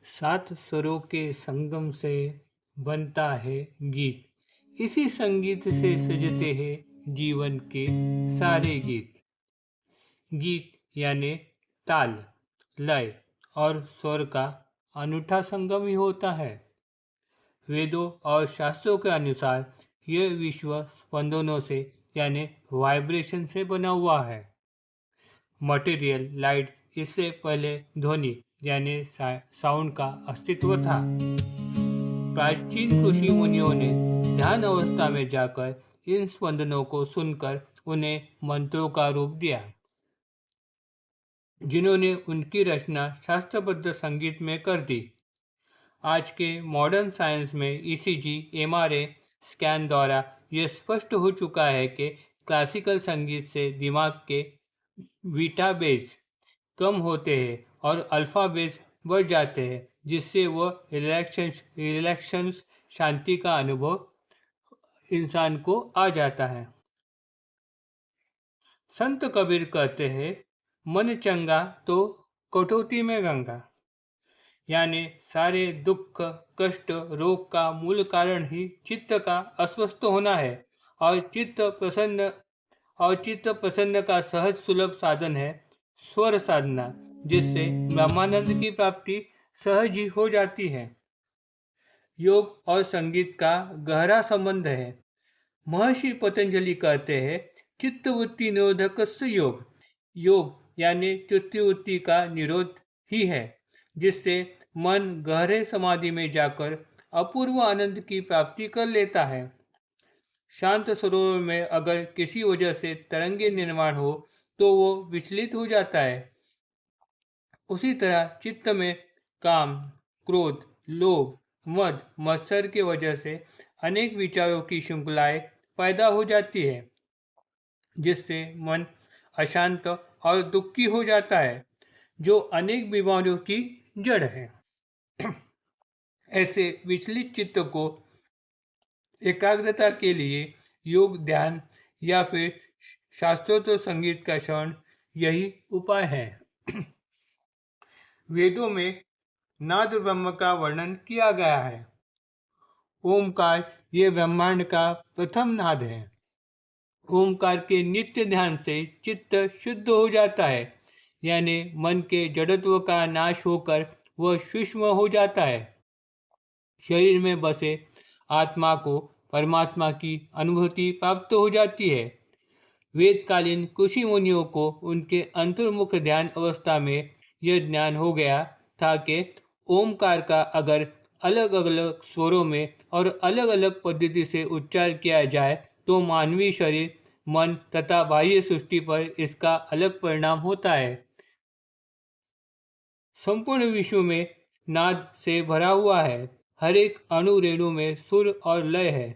सात स्वरों के संगम से बनता है गीत। इसी संगीत से सजते हैं जीवन के सारे गीत। गीत यानी ताल, लय और स्वर का अनूठा संगम ही होता है। वेदों और शास्त्रों के अनुसार यह विश्व स्पंदनों से यानी वाइब्रेशन से बना हुआ है। मटेरियल लाइट इससे पहले ध्वनि यानी साउंड का अस्तित्व था। प्राचीन ऋषि मुनियों ने ध्यान अवस्था में जाकर इन स्पंदनों को सुनकर उन्हें मंत्रों का रूप दिया, जिन्होंने उनकी रचना शास्त्रबद्ध संगीत में कर दी। आज के मॉडर्न साइंस में ईसीजी, एमआरआई स्कैन द्वारा यह स्पष्ट हो चुका है कि क्लासिकल संगीत से दिमाग के बीटा बेस कम होते हैं और अल्फा बेस बढ़ जाते हैं, जिससे वह रिलैक्सेशन शांति का अनुभव इंसान को आ जाता है। संत कबीर कहते हैं, मन चंगा तो कटौती में गंगा। यानी सारे दुख, कष्ट, रोग का मूल कारण ही चित्त का अस्वस्थ होना है और चित्त प्रसन्न का सहज सुलभ साधन है स्वर साधना, जिससे ब्रह्मानंद की प्राप्ति सहज ही हो जाती है। योग और संगीत का गहरा संबंध है। महर्षि पतंजलि कहते हैं, चित्तवृत्ति निरोधकस्य योग। योग यानी चित्तवृत्ति का निरोध ही है, जिससे मन गहरे समाधि में जाकर अपूर्व आनंद की प्राप्ति कर लेता है। शांत सरोवर में अगर किसी वजह से तरंगे निर्माण हो तो वो विचलित हो जाता है। उसी तरह चित्त में काम, क्रोध, लोभ, मद, मत्सर के वजह से अनेक विचारों की श्रृंखलाएं पैदा हो जाती है, जिससे मन अशांत और दुखी हो जाता है, जो अनेक बीमारियों की जड़ है। ऐसे विचलित चित्त को एकाग्रता के लिए योग, ध्यान या फिर शास्त्रोक्त संगीत का श्रवण यही उपाय है। वेदों में नाद ब्रह्म का वर्णन किया गया है। ओमकार ये ब्रह्मांड का प्रथम नाद है। ओमकार के नित्य ध्यान से चित्त शुद्ध हो जाता है, यानी मन के जड़त्व का नाश होकर वह सूक्ष्म हो जाता है। शरीर में बसे आत्मा को परमात्मा की अनुभूति प्राप्त हो जाती है। वेदकालीन ऋषि मुनियों को उनके अंतर्मुख ध्यान अवस्था में यह ज्ञान हो गया था कि ओमकार का अगर अलग अलग स्वरों में और अलग अलग पद्धति से उच्चार किया जाए तो मानवीय शरीर, मन तथा बाह्य सृष्टि पर इसका अलग परिणाम होता है। संपूर्ण विश्व में नाद से भरा हुआ है। हर एक अणु रेणु में सुर और लय है।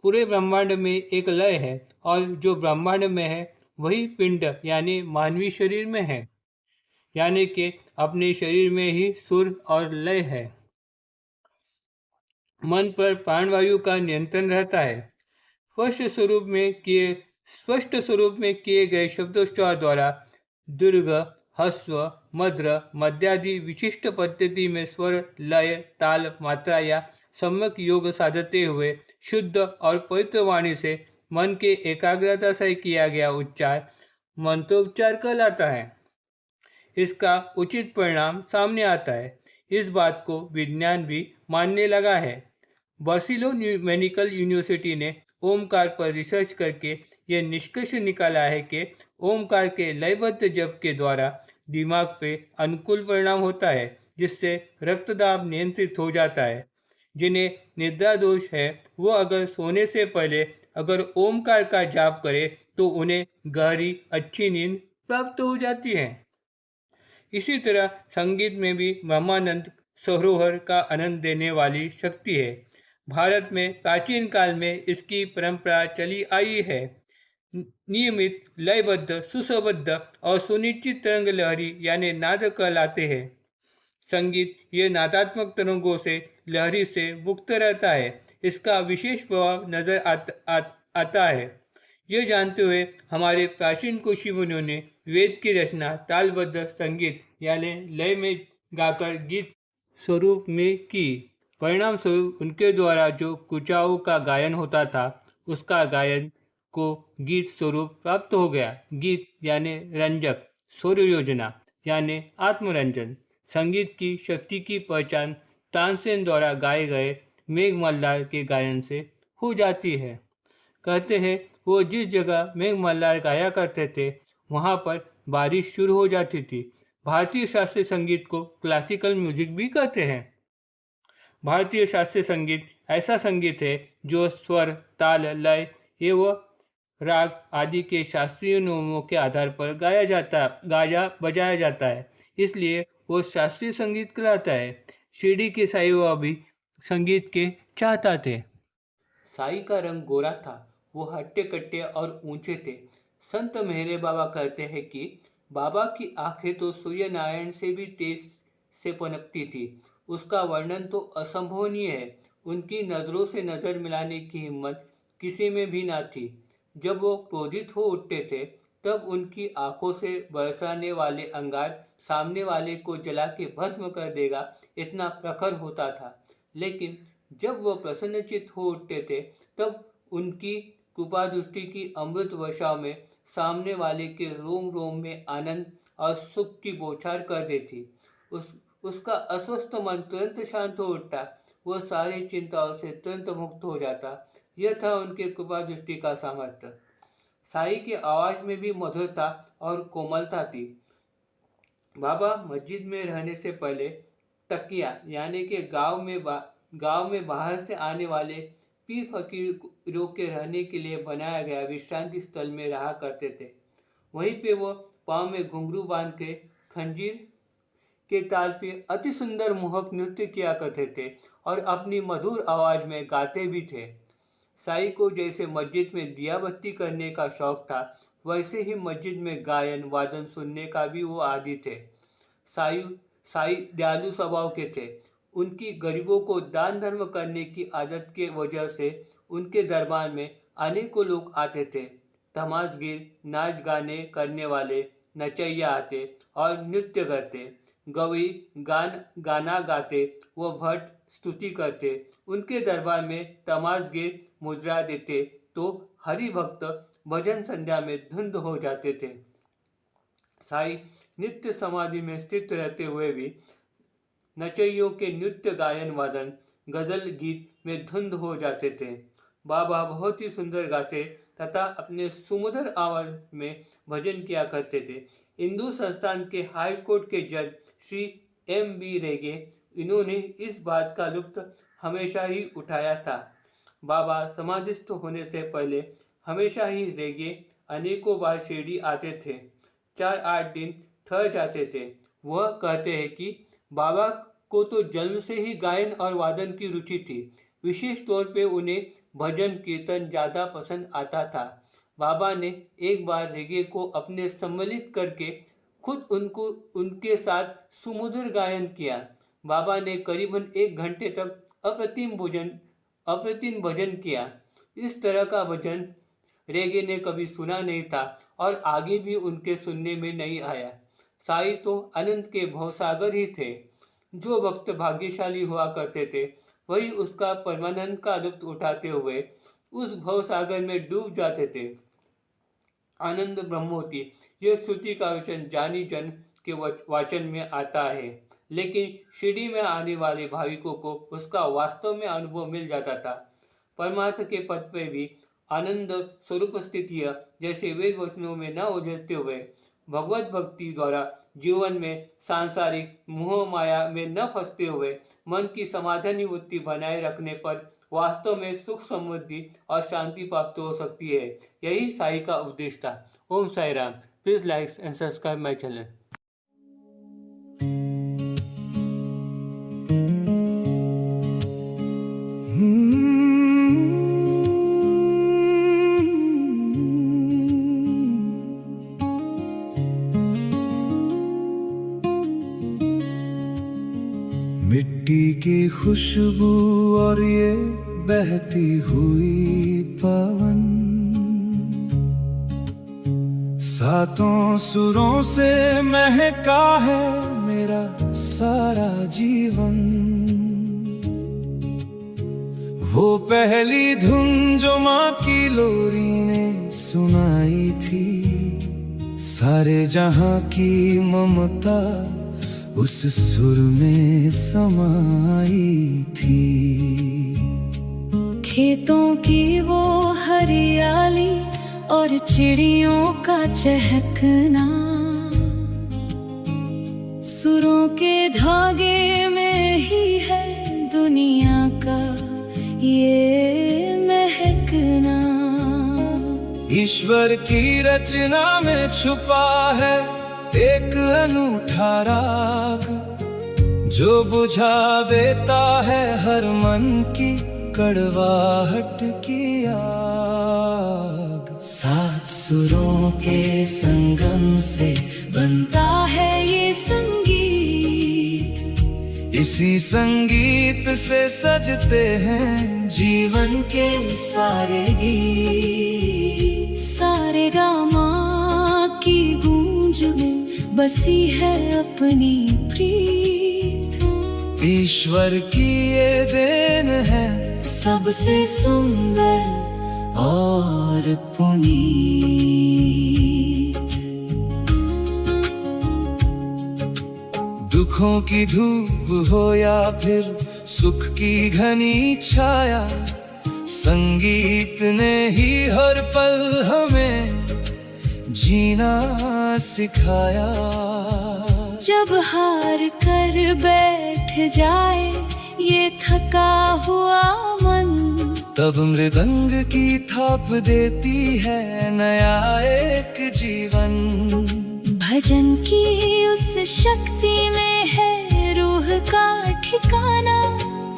पूरे ब्रह्मांड में एक लय है और जो ब्रह्मांड में है वही पिंड यानी मानवीय शरीर में है, यानी कि अपने शरीर में ही सुर और लय है। मन पर प्राणवायु का नियंत्रण रहता है। स्पष्ट स्वरूप में किए गए शब्दोच्चार द्वारा दीर्घ, ह्रस्व, मध्र, मध्यादि विशिष्ट पद्धति में स्वर, लय, ताल, मात्रा या सम्यक योग साधते हुए शुद्ध और पवित्र वाणी से मन के एकाग्रता से किया गया उच्चार मंत्रोच्चार कहलाता है। इसका उचित परिणाम सामने आता है। इस बात को विज्ञान भी मानने लगा है। बार्सिलो मेडिकल यूनिवर्सिटी ने ओमकार पर रिसर्च करके यह निष्कर्ष निकाला है कि ओमकार के लयबद्ध जप के द्वारा दिमाग पे अनुकूल परिणाम होता है, जिससे रक्तदाब नियंत्रित हो जाता है। जिन्हें निद्रा दोष है वो अगर सोने से पहले अगर ओमकार का जाप करे तो उन्हें गहरी अच्छी नींद प्राप्त हो जाती है। इसी तरह संगीत में भी ब्रह्मानंद सरोवर का आनंद देने वाली शक्ति है। भारत में प्राचीन काल में इसकी परंपरा चली आई है। नियमित, लयबद्ध, सुसबद्ध और सुनिश्चित तरंग लहरी यानी नाद कहलाते हैं। संगीत ये नादात्मक तरंगों से लहरी से मुक्त रहता है। इसका विशेष प्रभाव नजर आता है। यह जानते हुए हमारे प्राचीन ऋषि मुनियों ने वेद की रचना तालबद्ध संगीत यानी लय में गाकर गीत स्वरूप में की। परिणाम स्वरूप उनके द्वारा जो कुचाओं का गायन होता था उसका गायन को गीत स्वरूप प्राप्त हो गया। गीत यानी रंजक, स्वर योजना यानी आत्मरंजन। संगीत की शक्ति की पहचान तानसेन द्वारा गाए गए मेघ मल्हार के गायन से हो जाती है। कहते हैं वो जिस जगह मेघ मल्हार गाया करते थे वहाँ पर बारिश शुरू हो जाती थी। भारतीय शास्त्रीय संगीत को क्लासिकल म्यूजिक भी कहते हैं। भारतीय शास्त्रीय संगीत ऐसा संगीत है जो स्वर, ताल, लय एवं राग आदि के शास्त्रीय नियमों के आधार पर बजाया जाता है, इसलिए वो शास्त्रीय संगीत कहलाता है। शिरडी के साईं बाबा भी संगीत के चाहता थे। साई का रंग गोरा था, वो हट्टे कट्टे और ऊंचे थे। संत मेहरे बाबा कहते हैं कि बाबा की आंखें तो सूर्य नारायण से भी तेज से पनपती थी। उसका वर्णन तो असंभवनीय है। उनकी नज़रों से नज़र मिलाने की हिम्मत किसी में भी ना थी। जब वो क्रोधित हो उठते थे तब उनकी आंखों से बरसाने वाले अंगार सामने वाले को जला के भस्म कर देगा, इतना प्रखर होता था। लेकिन जब वो प्रसन्नचित हो उठते थे तब उनकी कृपा दृष्टि की अमृत वर्षा में सामने वाले के रोम रोम में आनंद और सुख की बौछार कर देती। उसका अस्वस्थ मन तुरंत शांत हो उठता, वह सारी चिंताओं से तुरंत मुक्त हो जाता। यह था उनके कृपा दृष्टि का सामर्थ्य। साई की आवाज में भी मधुरता और कोमलता थी। बाबा मस्जिद में रहने से पहले तकिया यानी कि गांव में बाहर से आने वाले पीर फकीरों के रहने के लिए बनाया गया विश्रांति स्थल में रहा करते थे। वहीं पे वो पाँव में घुंघरू बांध के खंजीर के ताल पे अति सुंदर मोहक नृत्य किया करते थे और अपनी मधुर आवाज में गाते भी थे। साई को जैसे मस्जिद में दिया बत्ती करने का शौक था, वैसे ही मस्जिद में गायन वादन सुनने का भी वो आदी थे। साई दयालु स्वभाव के थे। उनकी गरीबों को दान धर्म करने की आदत के वजह से उनके दरबार में अनेकों लोग आते थे। तमाशगीर, नाच गाने करने वाले नचैया आते और नृत्य करते, गवई गाना गाते, वो भट्ट स्तुति करते। उनके दरबार में तमाशगीर मुद्रा देते तो हरि भक्त भजन संध्या में धुंध हो जाते थे। साई नित्य समाधि में स्थित रहते हुए भी नचैयों के नृत्य गायन वादन गजल गीत में धुंध हो जाते थे। बाबा बहुत ही सुंदर गाते तथा अपने सुमधुर आवाज में भजन किया करते थे। हिंदू संस्थान के हाई कोर्ट के जज श्री M.B. रेगे, इन्होंने इस बात का लुत्फ हमेशा ही उठाया था। बाबा समाधिस्थ होने से पहले हमेशा ही रेगे अनेकों बार शिरडी आते थे, 4-8 दिन ठहर जाते थे। वह कहते हैं कि बाबा को तो जन्म से ही गायन और वादन की रुचि थी। विशेष तौर पे उन्हें भजन कीर्तन ज़्यादा पसंद आता था। बाबा ने एक बार रेगे को अपने सम्मिलित करके खुद उनके साथ सुमधुर गायन किया। बाबा ने करीबन 1 घंटे तक अप्रतिम भजन किया। इस तरह का भजन रेगे ने कभी सुना नहीं था और आगे भी उनके सुनने में नहीं आया। साई तो अनंत के भवसागर ही थे। जो भक्त भाग्यशाली हुआ करते थे वही उसका परमानंद का लुत्फ उठाते हुए उस भवसागर में डूब जाते थे। आनंद ब्रह्मोति, यह श्रुति का वचन जानी जन के वाचन में आता है, लेकिन शिरडी में आने वाले भाविकों को उसका वास्तव में अनुभव मिल जाता था। परमार्थ के पद पर भी आनंद स्वरूप स्थितियाँ जैसे वेद वचनों में न उलझते हुए भगवत भक्ति द्वारा जीवन में सांसारिक मोह माया में न फंसते हुए मन की समाधानी वृत्ति बनाए रखने पर वास्तव में सुख समृद्धि और शांति प्राप्त हो सकती है। यही साई का उपदेश था। Om Sai Ram. Please like and subscribe my channel. मिट्टी की खुशबू और ये बहती हुई पवन, सातों सुरों से महका है मेरा सारा जीवन। वो पहली धुन जो माँ की लोरी ने सुनाई थी, सारे जहां की ममता उस सुर में समाई थी। खेतों की वो हरियाली और चिड़ियों का चहकना, सुरों के धागे में ही है दुनिया का ये महकना। ईश्वर की रचना में छुपा है एक अनूठा राग, जो बुझा देता है हर मन की कड़वाहट की आग। सात सुरों के संगम से बनता है ये संगीत, इसी संगीत से सजते हैं जीवन के सारे गीत। सारे गामा की गूंज में बसी है अपनी प्रीत। ईश्वर की ये देन है सबसे सुंदर और पुनीत। दुखों की धूप हो या फिर सुख की घनी छाया, संगीत ने ही हर पल हमें जीना सिखाया। जब हार कर बैठ जाए ये थका हुआ मन, तब मृदंग की थाप देती है नया एक जीवन। भजन की उस शक्ति में है रूह का ठिकाना,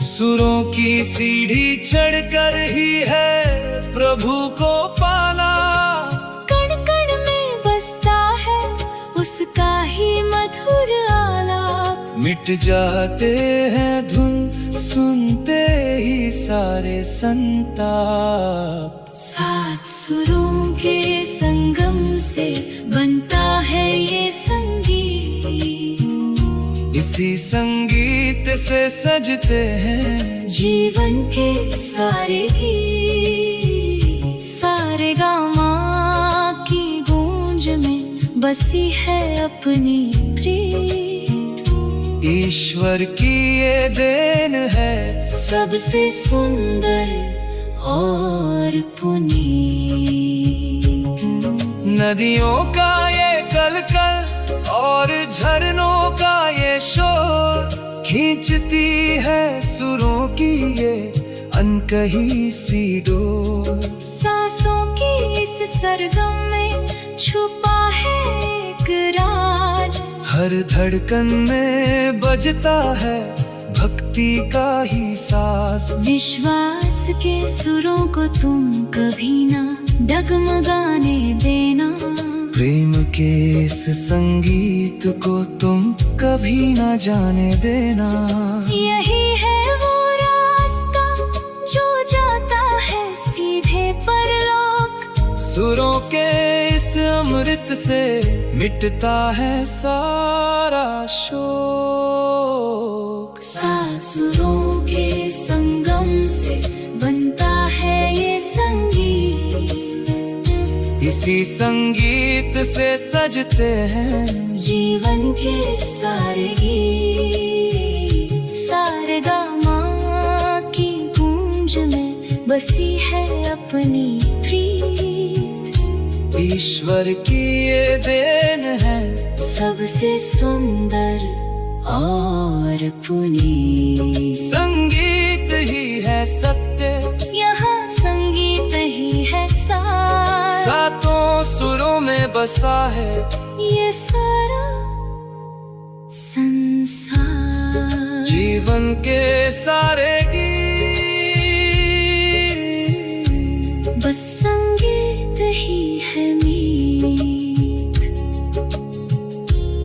सुरों की सीढ़ी चढ़कर ही है प्रभु को पाना। कण कण में बसता है उसका ही मधुर आलाप, मिट जाते हैं धुन सुनते ही सारे संताप। सात सुरों के संगम से बनता है ये संगीत, इसी संगीत से सजते हैं जीवन के सारे गीत। सारे गामा की गूंज में बसी है अपनी प्रीत। ईश्वर की ये देन है सबसे सुंदर और पुनीत। नदियों का ये कलकल और झरनों का ये शोर, खींचती है सुरों की ये अनकही सी डोर। सांसों की इस सरगम में छुपा है एक राज, हर धड़कन में बजता है भक्ति का ही साज। विश्वास के सुरों को तुम कभी ना डगमगाने देना, प्रेम के इस संगीत को तुम कभी ना जाने देना। यही है वो रास्ता जो जाता है सीधे परलोक, सुरों के इस अमृत से मिटता है सारा शोक। सात सुरों के संगम से बनता है ये संगीत, इसी संगीत से सजते हैं जीवन के सारे गीत। सारे गामा की गूंज में बसी है अपनी प्रीत। ईश्वर की ये देन है सबसे सुंदर और पुनीत। संगीत ही है सत्य, यहाँ संगीत ही है सार, सातों सुरों में बसा है ये सारा संसार। जीवन के सारे